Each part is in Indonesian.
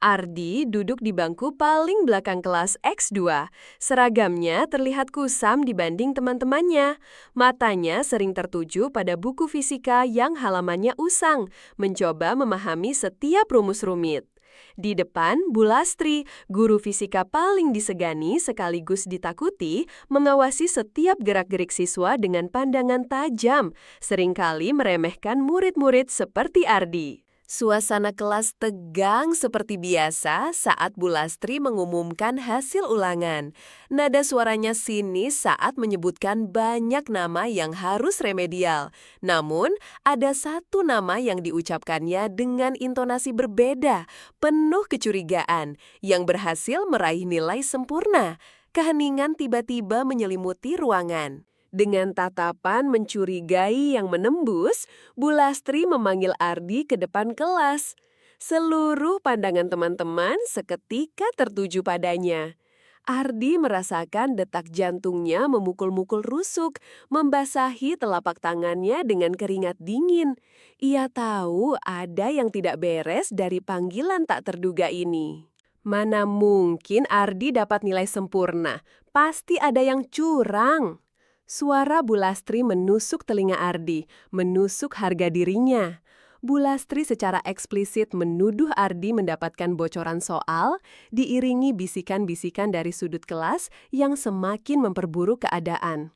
Ardi duduk di bangku paling belakang kelas X2. Seragamnya terlihat kusam dibanding teman-temannya. Matanya sering tertuju pada buku fisika yang halamannya usang, mencoba memahami setiap rumus rumit. Di depan, Bu Lastri, guru fisika paling disegani sekaligus ditakuti, mengawasi setiap gerak-gerik siswa dengan pandangan tajam, seringkali meremehkan murid-murid seperti Ardi. Suasana kelas tegang seperti biasa saat Bu Lastri mengumumkan hasil ulangan. Nada suaranya sinis saat menyebutkan banyak nama yang harus remedial. Namun, ada satu nama yang diucapkannya dengan intonasi berbeda, penuh kecurigaan, yang berhasil meraih nilai sempurna. Keheningan tiba-tiba menyelimuti ruangan. Dengan tatapan mencurigai yang menembus, Bu Lastri memanggil Ardi ke depan kelas. Seluruh pandangan teman-teman seketika tertuju padanya. Ardi merasakan detak jantungnya memukul-mukul rusuk, membasahi telapak tangannya dengan keringat dingin. Ia tahu ada yang tidak beres dari panggilan tak terduga ini. Mana mungkin Ardi dapat nilai sempurna? Pasti ada yang curang. Suara Bu Lastri menusuk telinga Ardi, menusuk harga dirinya. Bu Lastri secara eksplisit menuduh Ardi mendapatkan bocoran soal, diiringi bisikan-bisikan dari sudut kelas yang semakin memperburuk keadaan.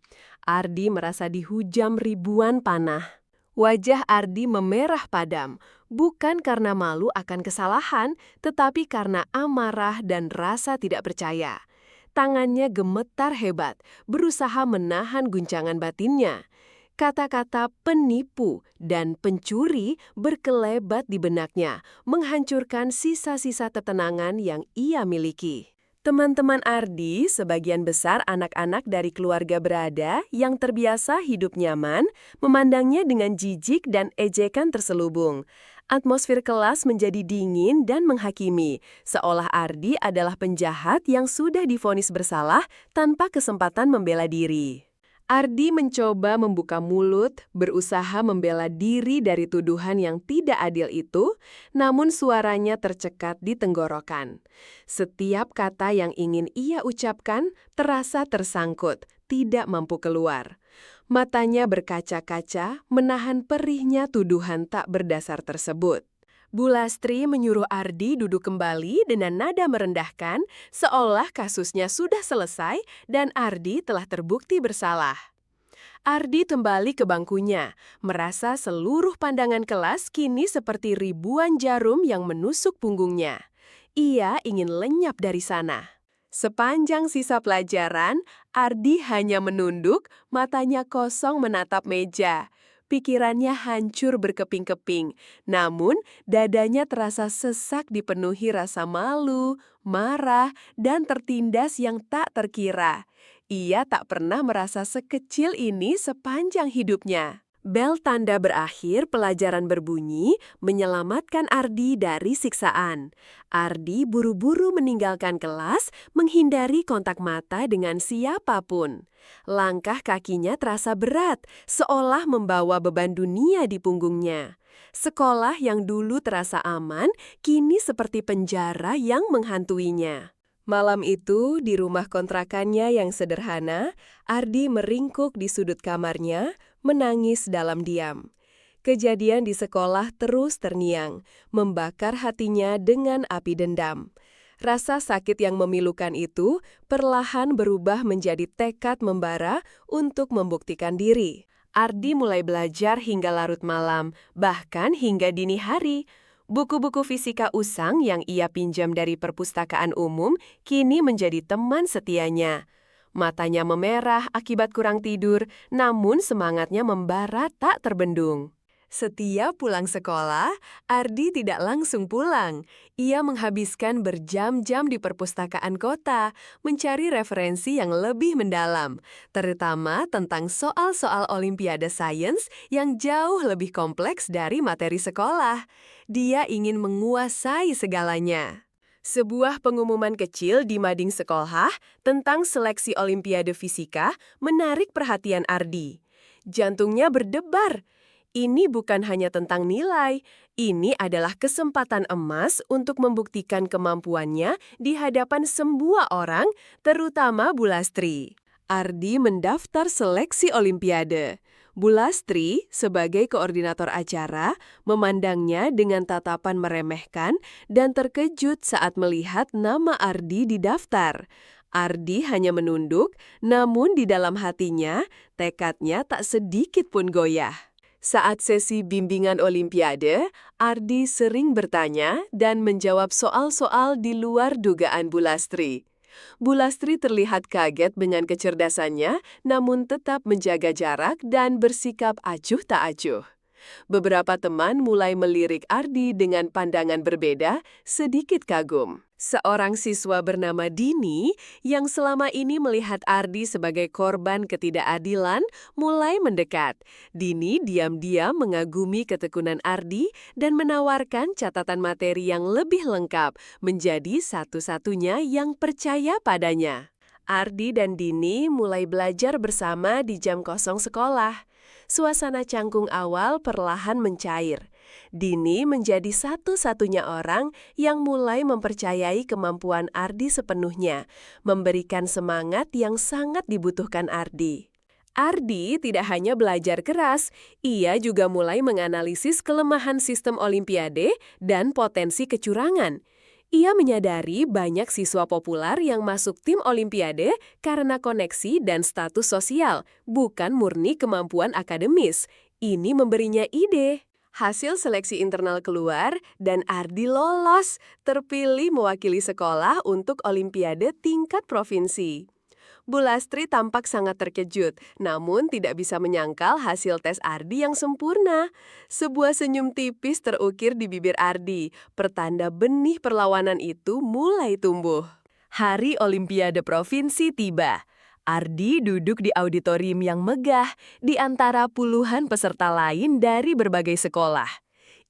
Ardi merasa dihujam ribuan panah. Wajah Ardi memerah padam, bukan karena malu akan kesalahan, tetapi karena amarah dan rasa tidak percaya. Tangannya gemetar hebat, berusaha menahan guncangan batinnya. Kata-kata penipu dan pencuri berkelebat di benaknya, menghancurkan sisa-sisa ketenangan yang ia miliki. Teman-teman Ardi, sebagian besar anak-anak dari keluarga berada yang terbiasa hidup nyaman, memandangnya dengan jijik dan ejekan terselubung. Atmosfer kelas menjadi dingin dan menghakimi, seolah Ardi adalah penjahat yang sudah divonis bersalah tanpa kesempatan membela diri. Ardi mencoba membuka mulut, berusaha membela diri dari tuduhan yang tidak adil itu, namun suaranya tercekat di tenggorokan. Setiap kata yang ingin ia ucapkan terasa tersangkut, tidak mampu keluar. Matanya berkaca-kaca, menahan perihnya tuduhan tak berdasar tersebut. Bu Lastri menyuruh Ardi duduk kembali dengan nada merendahkan, seolah kasusnya sudah selesai dan Ardi telah terbukti bersalah. Ardi kembali ke bangkunya, merasa seluruh pandangan kelas kini seperti ribuan jarum yang menusuk punggungnya. Ia ingin lenyap dari sana. Sepanjang sisa pelajaran, Ardi hanya menunduk, matanya kosong menatap meja. Pikirannya hancur berkeping-keping, namun dadanya terasa sesak dipenuhi rasa malu, marah, dan tertindas yang tak terkira. Ia tak pernah merasa sekecil ini sepanjang hidupnya. Bel tanda berakhir pelajaran berbunyi, menyelamatkan Ardi dari siksaan. Ardi buru-buru meninggalkan kelas, menghindari kontak mata dengan siapapun. Langkah kakinya terasa berat, seolah membawa beban dunia di punggungnya. Sekolah yang dulu terasa aman, kini seperti penjara yang menghantuinya. Malam itu, di rumah kontrakannya yang sederhana, Ardi meringkuk di sudut kamarnya, menangis dalam diam. Kejadian di sekolah terus terngiang, membakar hatinya dengan api dendam. Rasa sakit yang memilukan itu perlahan berubah menjadi tekad membara untuk membuktikan diri. Ardi mulai belajar hingga larut malam, bahkan hingga dini hari. Buku-buku fisika usang yang ia pinjam dari perpustakaan umum kini menjadi teman setianya. Matanya memerah akibat kurang tidur, namun semangatnya membara tak terbendung. Setiap pulang sekolah, Ardi tidak langsung pulang. Ia menghabiskan berjam-jam di perpustakaan kota, mencari referensi yang lebih mendalam, terutama tentang soal-soal Olimpiade Sains yang jauh lebih kompleks dari materi sekolah. Dia ingin menguasai segalanya. Sebuah pengumuman kecil di mading sekolah tentang seleksi Olimpiade Fisika menarik perhatian Ardi. Jantungnya berdebar. Ini bukan hanya tentang nilai, ini adalah kesempatan emas untuk membuktikan kemampuannya di hadapan semua orang, terutama Bulastri. Ardi mendaftar seleksi Olimpiade. Bulastri, sebagai koordinator acara, memandangnya dengan tatapan meremehkan dan terkejut saat melihat nama Ardi di daftar. Ardi hanya menunduk, namun di dalam hatinya, tekadnya tak sedikit pun goyah. Saat sesi bimbingan Olimpiade, Ardi sering bertanya dan menjawab soal-soal di luar dugaan Bulastri. Bulastri terlihat kaget dengan kecerdasannya, namun tetap menjaga jarak dan bersikap acuh tak acuh. Beberapa teman mulai melirik Ardi dengan pandangan berbeda, sedikit kagum. Seorang siswa bernama Dini yang selama ini melihat Ardi sebagai korban ketidakadilan mulai mendekat. Dini diam-diam mengagumi ketekunan Ardi dan menawarkan catatan materi yang lebih lengkap, menjadi satu-satunya yang percaya padanya. Ardi dan Dini mulai belajar bersama di jam kosong sekolah. Suasana canggung awal perlahan mencair. Dini menjadi satu-satunya orang yang mulai mempercayai kemampuan Ardi sepenuhnya, memberikan semangat yang sangat dibutuhkan Ardi. Ardi tidak hanya belajar keras, ia juga mulai menganalisis kelemahan sistem Olimpiade dan potensi kecurangan. Ia menyadari banyak siswa populer yang masuk tim Olimpiade karena koneksi dan status sosial, bukan murni kemampuan akademis. Ini memberinya ide. Hasil seleksi internal keluar dan Ardi lolos, terpilih mewakili sekolah untuk Olimpiade tingkat provinsi. Bulastri tampak sangat terkejut, namun tidak bisa menyangkal hasil tes Ardi yang sempurna. Sebuah senyum tipis terukir di bibir Ardi, pertanda benih perlawanan itu mulai tumbuh. Hari Olimpiade Provinsi tiba. Ardi duduk di auditorium yang megah di antara puluhan peserta lain dari berbagai sekolah.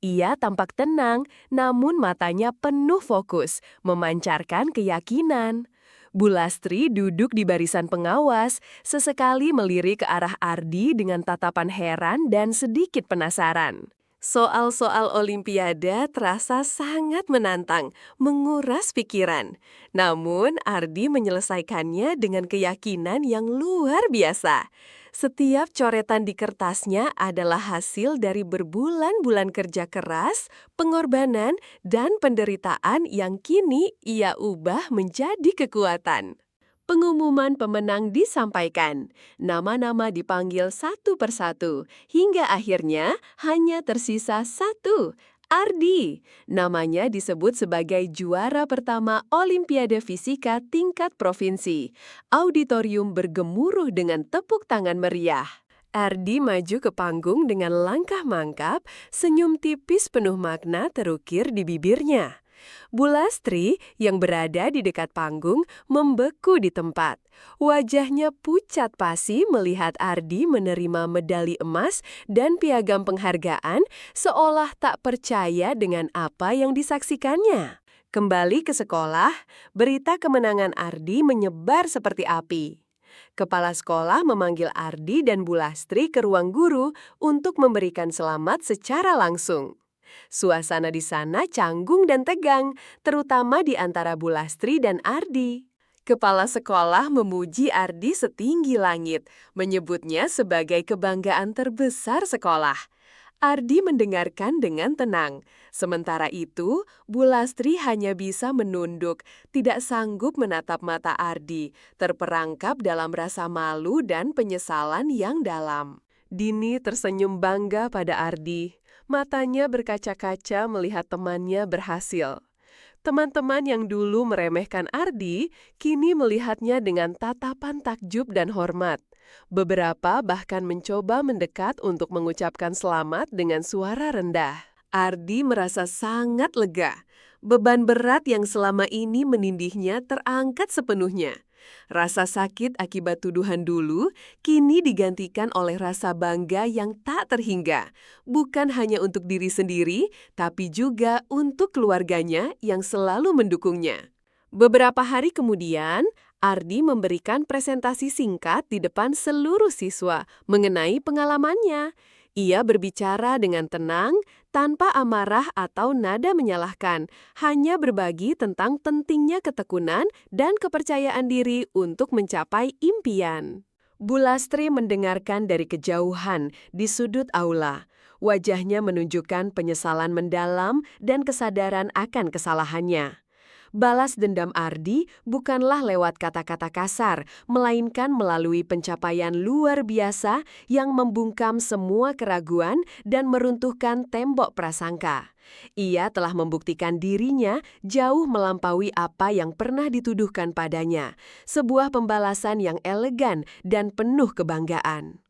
Ia tampak tenang, namun matanya penuh fokus, memancarkan keyakinan. Bulastri duduk di barisan pengawas, sesekali melirik ke arah Ardi dengan tatapan heran dan sedikit penasaran. Soal-soal Olimpiade terasa sangat menantang, menguras pikiran. Namun, Ardi menyelesaikannya dengan keyakinan yang luar biasa. Setiap coretan di kertasnya adalah hasil dari berbulan-bulan kerja keras, pengorbanan, dan penderitaan yang kini ia ubah menjadi kekuatan. Pengumuman pemenang disampaikan, nama-nama dipanggil satu persatu, hingga akhirnya hanya tersisa satu, Ardi. Namanya disebut sebagai juara pertama Olimpiade Fisika tingkat provinsi. Auditorium bergemuruh dengan tepuk tangan meriah. Ardi maju ke panggung dengan langkah mangkap, senyum tipis penuh makna terukir di bibirnya. Bulastri yang berada di dekat panggung membeku di tempat. Wajahnya pucat pasi melihat Ardi menerima medali emas dan piagam penghargaan seolah tak percaya dengan apa yang disaksikannya. Kembali ke sekolah, berita kemenangan Ardi menyebar seperti api. Kepala sekolah memanggil Ardi dan Bulastri ke ruang guru untuk memberikan selamat secara langsung. Suasana di sana canggung dan tegang, terutama di antara Bulastri dan Ardi. Kepala sekolah memuji Ardi setinggi langit, menyebutnya sebagai kebanggaan terbesar sekolah. Ardi mendengarkan dengan tenang. Sementara itu, Bulastri hanya bisa menunduk, tidak sanggup menatap mata Ardi, terperangkap dalam rasa malu dan penyesalan yang dalam. Dini tersenyum bangga pada Ardi. Matanya berkaca-kaca melihat temannya berhasil. Teman-teman yang dulu meremehkan Ardi, kini melihatnya dengan tatapan takjub dan hormat. Beberapa bahkan mencoba mendekat untuk mengucapkan selamat dengan suara rendah. Ardi merasa sangat lega. Beban berat yang selama ini menindihnya terangkat sepenuhnya. Rasa sakit akibat tuduhan dulu kini digantikan oleh rasa bangga yang tak terhingga, bukan hanya untuk diri sendiri, tapi juga untuk keluarganya yang selalu mendukungnya. Beberapa hari kemudian, Ardi memberikan presentasi singkat di depan seluruh siswa mengenai pengalamannya. Ia berbicara dengan tenang, tanpa amarah atau nada menyalahkan, hanya berbagi tentang pentingnya ketekunan dan kepercayaan diri untuk mencapai impian. Bulastri mendengarkan dari kejauhan di sudut aula. Wajahnya menunjukkan penyesalan mendalam dan kesadaran akan kesalahannya. Balas dendam Ardi bukanlah lewat kata-kata kasar, melainkan melalui pencapaian luar biasa yang membungkam semua keraguan dan meruntuhkan tembok prasangka. Ia telah membuktikan dirinya jauh melampaui apa yang pernah dituduhkan padanya, sebuah pembalasan yang elegan dan penuh kebanggaan.